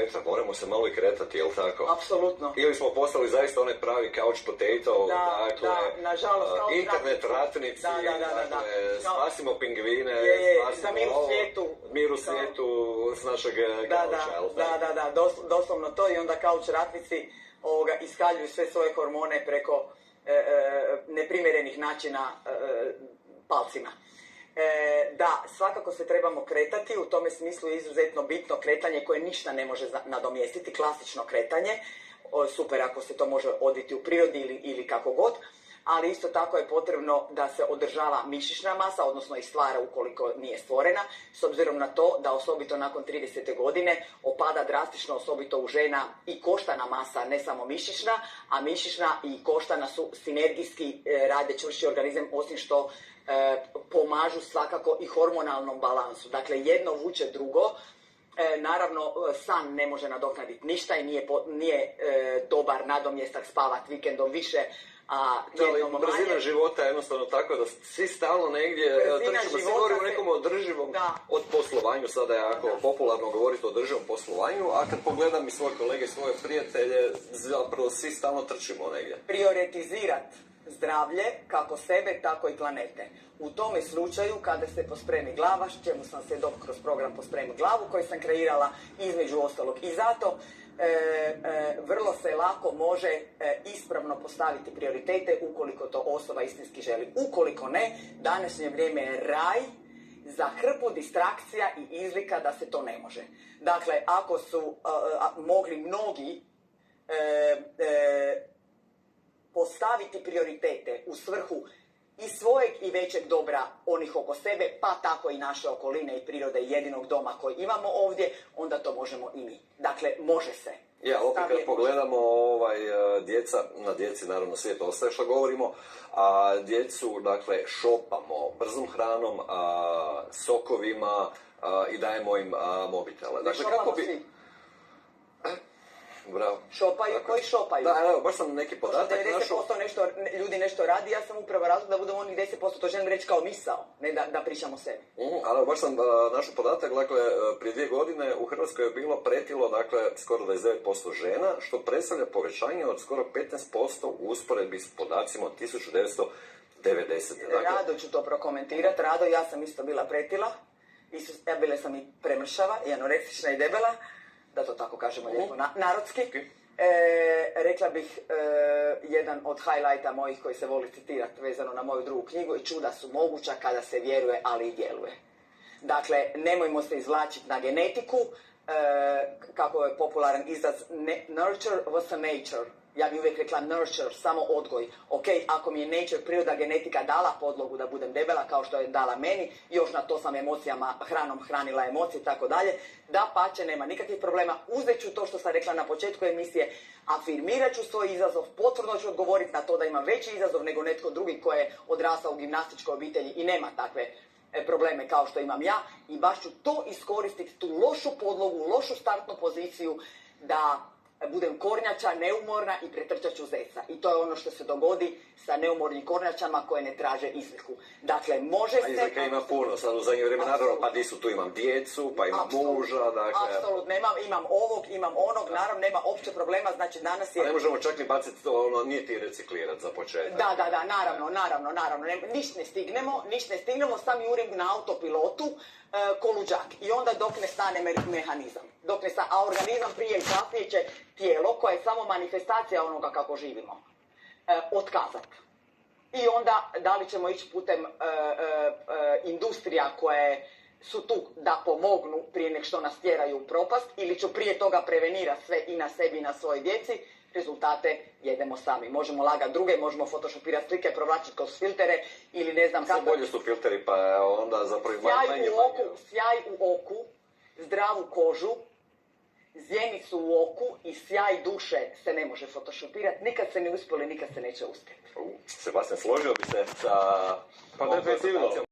kretati, moramo se malo i kretati, jel tako? Apsolutno. Ili smo postali zaista onaj pravi couch potato, dakle, nažalost, internet ratnici, dakle, spasimo pingvine, spasimo mir u svijetu s našeg kauča, jel tako? Doslovno to, i onda couch ratnici iskaljuju sve svoje hormone preko neprimjerenih načina palcima. Da, svakako se trebamo kretati, u tome smislu je izuzetno bitno kretanje koje ništa ne može nadomjestiti, klasično kretanje, super ako se to može odviti u prirodi ili kako god, ali isto tako je potrebno da se održava mišićna masa, odnosno i stvara ukoliko nije stvorena, s obzirom na to da osobito nakon 30. godine opada drastično, osobito u žena, i koštana masa, ne samo mišićna, a mišićna i koštana su sinergijski rade čvršći organizam, osim što pomažu svakako i hormonalnom balansu. Dakle, jedno vuče drugo. Naravno, san ne može nadoknaditi ništa i nije dobar nadomjestak spavati vikendom više, a tjednom manje. Brzina života je jednostavno tako da svi stalno negdje trčimo. Svi govorimo o nekom održivom od poslovanju, sada je jako popularno govoriti o održivom poslovanju, a kad pogledam i svoje kolege, svoje prijatelje, zapravo svi stalno trčimo negdje. Prioritizirati zdravlje, kako sebe, tako i planete. U tome slučaju, kada se pospremi glava, čemu sam se kroz program Pospremi glavu, koji sam kreirala između ostalog. I zato vrlo se lako može ispravno postaviti prioritete ukoliko to osoba istinski želi. Ukoliko ne, današnje vrijeme je raj za hrpu distrakcija i izlika da se to ne može. Dakle, ako su mogli mnogi postaviti prioritete u svrhu i svojeg i većeg dobra onih oko sebe, pa tako i naše okoline i prirode i jedinog doma koji imamo ovdje, onda to možemo i mi. Dakle, može se. Ja, opet kad pogledamo djeca, na djeci naravno svijet ostaje što govorimo, a djecu, dakle, šopamo brzom hranom, sokovima i dajemo im mobitele. Dakle, kako bi... Bravo. Šopaju, koji šopaju? Da, evo, baš sam neki podatak našao. 90% ljudi nešto radi, ja sam upravo razlog da budemo onih 10%, to želim reći kao misao, ne da pričamo o sebi. Ali baš sam našao podatak, dakle, prije 2 godine u Hrvatskoj je bilo pretilo, dakle, skoro 29% žena, što predstavlja povećanje od skoro 15% u usporedbi s podacima od 1990. Dakle, Rado ću to prokomentirati, Rado, ja sam isto bila pretila, bila sam i premršava, i anoreksična i debela, da to tako kažemo lijepo narodski. Rekla bih jedan od highlighta mojih koji se voli citirati vezano na moju drugu knjigu, i čuda su moguća kada se vjeruje, ali i djeluje. Dakle, nemojmo se izvlačiti na genetiku, kako je popularan izraz, nurture was a nature. Ja bih uvijek rekla nurture, samo odgoj. Ok, ako mi je nature, priroda, genetika dala podlogu da budem debela, kao što je dala meni, još na to sam emocijama, hranom hranila emocije i tako dalje, da pače, nema nikakvih problema. Uzet ću to što sam rekla na početku emisije, afirmirat ću svoj izazov, potvrdno ću odgovoriti na to da imam veći izazov nego netko drugi koji je odrastao u gimnastičkoj obitelji i nema takve probleme kao što imam ja, i baš ću to iskoristiti, tu lošu podlogu, lošu startnu poziciju, da budem kornjača, neumorna i pretrčat ću zeca. I to je ono što se dogodi sa neumornim kornjačama koje ne traže izliku. Dakle, može se... A izlika ima puno, sad u zadnje vrijeme, naravno, pa di su tu, imam djecu, pa imam muža, dakle... Apsolutno, imam ovog, imam onog, naravno, nema opće problema, znači danas je... A ne možemo čak ni baciti to, ono, nije ti reciklirati za početak. Da, naravno, ništa ne stignemo, sam jurim na autopilotu, ko luđak. I onda dok ne stane mehanizam. A organizam prije i kasnije će tijelo, koje je samo manifestacija onoga kako živimo, otkazati. I onda, da li ćemo ići putem industrija koje su tu da pomognu prije nek što nas tjeraju u propast, ili ću prije toga prevenirati sve i na sebi i na svojoj djeci, rezultate jedemo sami. Možemo lagati druge, možemo photoshopirati slike, provlačiti kroz filtere ili ne znam kako. Sve bolje su filteri, pa onda zapravo manje. Sjaj u oku, zdravu kožu, zjenicu u oku i sjaj duše se ne može photoshopirati. Nikad se ne uspjeli, nikad se neće uspjeti. Sebastian, složio bi se sa... Pa definitivno.